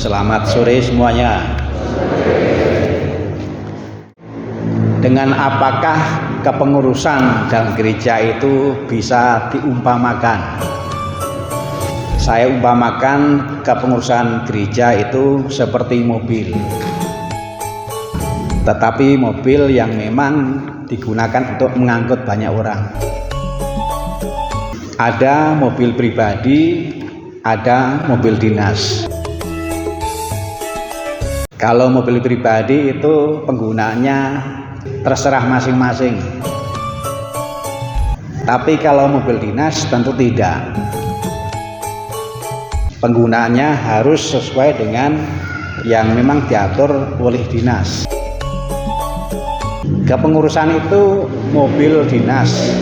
Selamat sore semuanya. Dengan apakah kepengurusan dalam gereja itu bisa diumpamakan? Saya umpamakan kepengurusan gereja itu seperti mobil. Tetapi mobil yang memang digunakan untuk mengangkut banyak orang. Ada mobil pribadi, ada mobil dinas. Kalau mobil pribadi itu penggunaannya terserah masing-masing. Tapi kalau mobil dinas tentu tidak. Penggunaannya harus sesuai dengan yang memang diatur oleh dinas. Kepengurusan itu mobil dinas,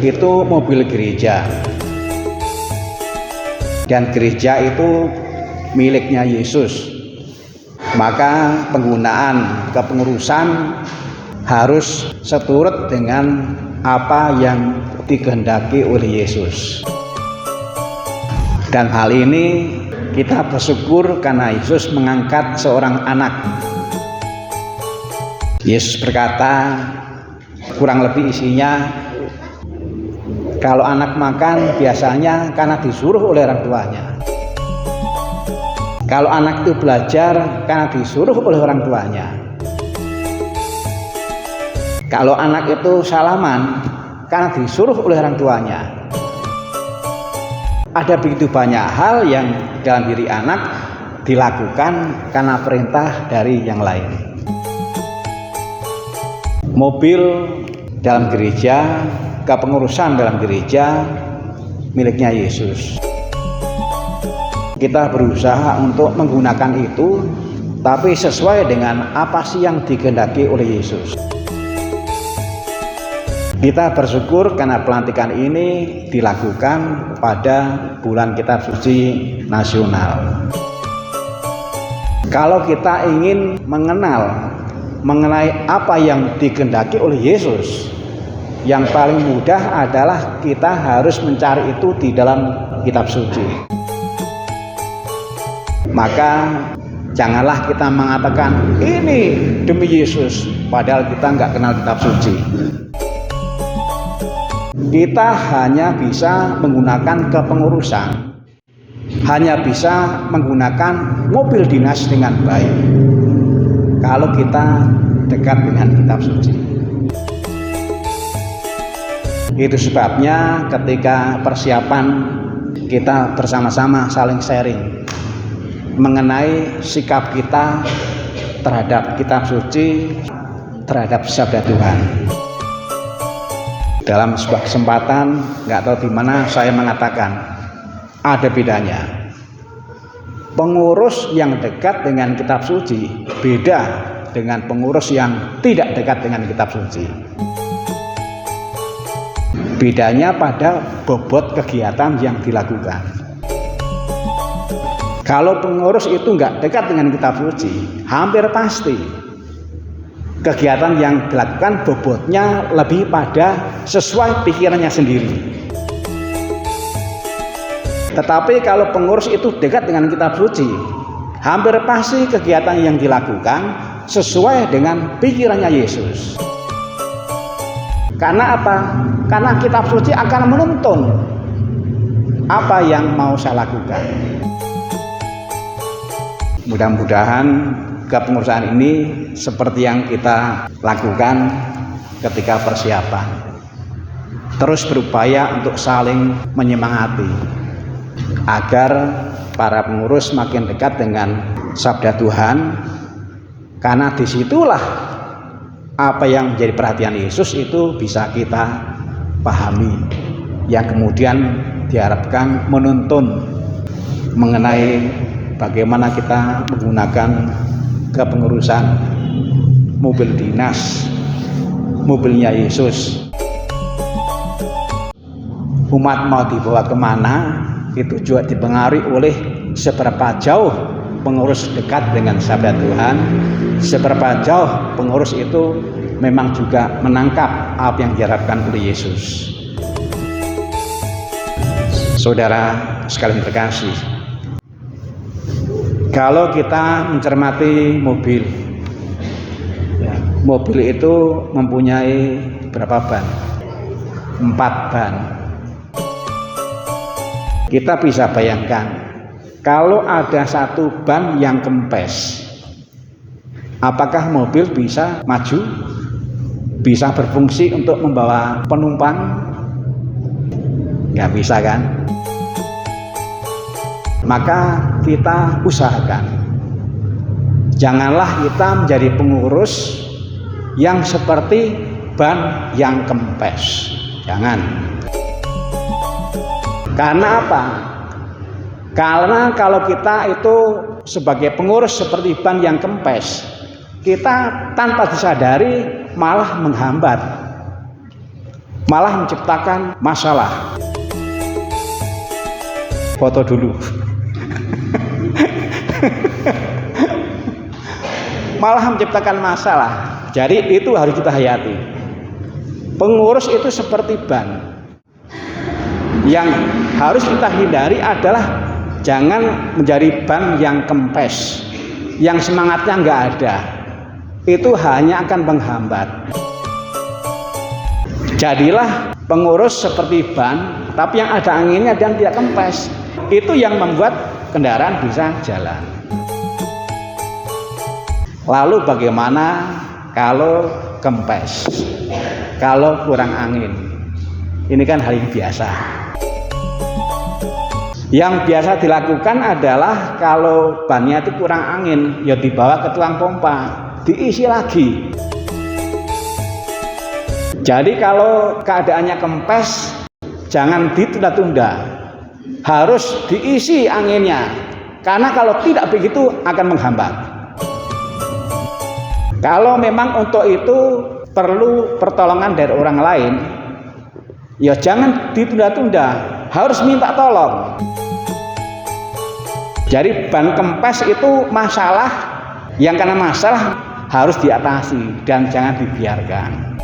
itu mobil gereja. Dan gereja itu miliknya Yesus. Maka penggunaan kepengurusan harus seturut dengan apa yang dikehendaki oleh Yesus. Dan hal ini kita bersyukur karena Yesus mengangkat seorang anak. Yesus berkata, kurang lebih isinya, kalau anak makan biasanya karena disuruh oleh orang tuanya. Kalau anak itu belajar karena disuruh oleh orang tuanya. Kalau anak itu salaman karena disuruh oleh orang tuanya. Ada begitu banyak hal yang dalam diri anak dilakukan karena perintah dari yang lain. Mobil dalam gereja, kepengurusan dalam gereja miliknya Yesus. Kita berusaha untuk menggunakan itu, tapi sesuai dengan apa sih yang dikehendaki oleh Yesus. Kita bersyukur karena pelantikan ini dilakukan pada bulan Kitab Suci Nasional. Kalau kita ingin mengenai apa yang dikehendaki oleh Yesus, yang paling mudah adalah kita harus mencari itu di dalam Kitab Suci. Maka janganlah kita mengatakan ini demi Yesus, padahal kita nggak kenal Kitab Suci. Kita hanya bisa menggunakan kepengurusan, hanya bisa menggunakan mobil dinas dengan baik kalau kita dekat dengan Kitab Suci. Itu sebabnya ketika persiapan kita bersama-sama saling sharing mengenai sikap kita terhadap Kitab Suci, terhadap sabda Tuhan. Dalam sebuah kesempatan, nggak tahu di mana saya mengatakan ada bedanya. Pengurus yang dekat dengan Kitab Suci beda dengan pengurus yang tidak dekat dengan Kitab Suci. Bedanya pada bobot kegiatan yang dilakukan. Kalau pengurus itu nggak dekat dengan Kitab Suci, hampir pasti kegiatan yang dilakukan bobotnya lebih pada sesuai pikirannya sendiri. Tetapi kalau pengurus itu dekat dengan Kitab Suci, hampir pasti kegiatan yang dilakukan sesuai dengan pikirannya Yesus. Karena apa? Karena Kitab Suci akan menuntun apa yang mau saya lakukan. Mudah-mudahan kepengurusan ini seperti yang kita lakukan ketika persiapan. Terus berupaya untuk saling menyemangati agar para pengurus makin dekat dengan sabda Tuhan, karena disitulah apa yang menjadi perhatian Yesus itu bisa kita pahami, yang kemudian diharapkan menuntun mengenai bagaimana kita menggunakan kepengurusan mobil dinas, mobilnya Yesus. Umat mau dibawa kemana itu juga dipengaruhi oleh seberapa jauh pengurus dekat dengan sabda Tuhan, seberapa jauh pengurus itu memang juga menangkap apa yang diharapkan oleh Yesus. Saudara sekalian terkasih, Kalau kita mencermati mobil, ya, mobil itu mempunyai berapa ban? 4 ban. Kita bisa bayangkan, kalau ada satu ban yang kempes, apakah mobil bisa maju? Bisa berfungsi untuk membawa penumpang? Nggak bisa kan? Maka kita usahakan, janganlah kita menjadi pengurus yang seperti ban yang kempes. Jangan. Karena apa? Karena kalau kita itu sebagai pengurus seperti ban yang kempes, kita tanpa disadari malah menghambat, malah menciptakan masalah. Foto dulu. Malah menciptakan masalah. Jadi itu harus kita hayati. Pengurus itu seperti ban. Yang harus kita hindari adalah jangan menjadi ban yang kempes, yang semangatnya nggak ada. Itu hanya akan menghambat. Jadilah pengurus seperti ban, tapi yang ada anginnya dan tidak kempes. Itu yang membuat kendaraan bisa jalan. Lalu bagaimana kalau kempes? Kalau kurang angin? Ini kan hal yang biasa. Yang biasa dilakukan adalah kalau bannya itu kurang angin, ya dibawa ke tukang pompa, diisi lagi. Jadi kalau keadaannya kempes, jangan ditunda-tunda, harus diisi anginnya, karena kalau tidak begitu akan menghambat. Kalau memang untuk itu perlu pertolongan dari orang lain, ya jangan ditunda-tunda, harus minta tolong. Jadi ban kempes itu masalah, yang karena masalah harus diatasi dan jangan dibiarkan.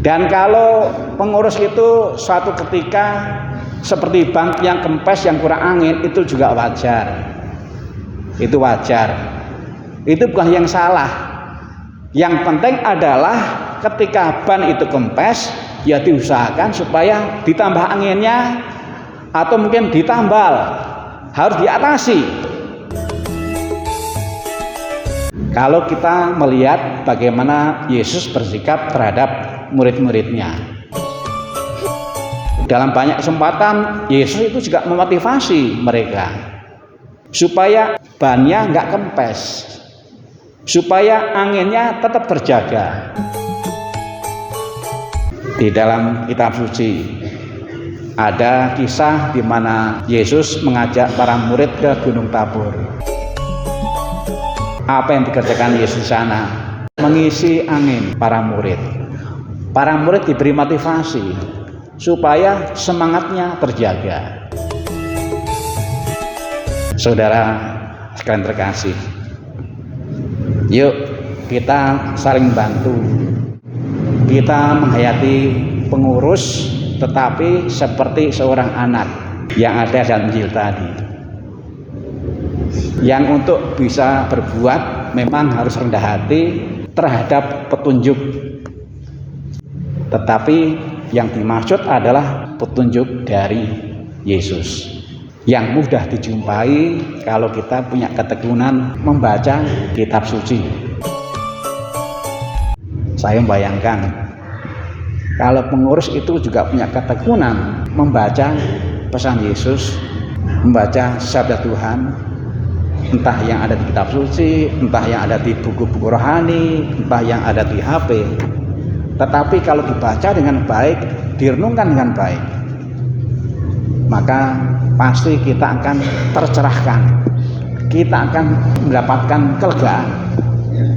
Dan kalau pengurus itu suatu ketika seperti ban yang kempes yang kurang angin, itu juga wajar. Itu wajar. Itu bukan yang salah. Yang penting adalah ketika ban itu kempes, ya diusahakan supaya ditambah anginnya atau mungkin ditambal. Harus diatasi. Kalau kita melihat bagaimana Yesus bersikap terhadap murid-muridnya, dalam banyak kesempatan Yesus itu juga memotivasi mereka supaya bannya nggak kempes, supaya anginnya tetap terjaga. Di dalam kitab suci ada kisah di mana Yesus mengajak para murid ke Gunung Tabor. Apa yang dikerjakan Yesus di sana? Mengisi angin para murid. Para murid diberi motivasi supaya semangatnya terjaga. Saudara sekalian terkasih, yuk kita saling bantu. Kita menghayati pengurus, tetapi seperti seorang anak yang ada dalam Injil tadi, yang untuk bisa berbuat memang harus rendah hati terhadap petunjuk, tetapi yang dimaksud adalah petunjuk dari Yesus yang mudah dijumpai kalau kita punya ketekunan membaca kitab suci. Saya membayangkan kalau pengurus itu juga punya ketekunan membaca pesan Yesus, membaca sabda Tuhan, entah yang ada di kitab suci, entah yang ada di buku-buku rohani, entah yang ada di HP. Tetapi kalau dibaca dengan baik, direnungkan dengan baik, maka pasti kita akan tercerahkan, kita akan mendapatkan kelegaan,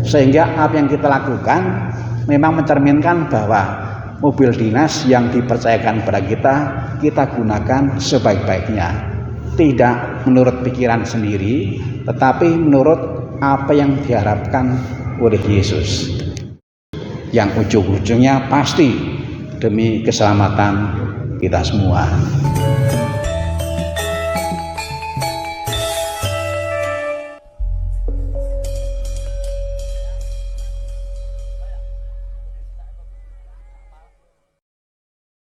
sehingga apa yang kita lakukan memang mencerminkan bahwa mobil dinas yang dipercayakan kepada kita gunakan sebaik-baiknya, tidak menurut pikiran sendiri, tetapi menurut apa yang diharapkan oleh Yesus, yang ujung-ujungnya pasti demi keselamatan kita semua.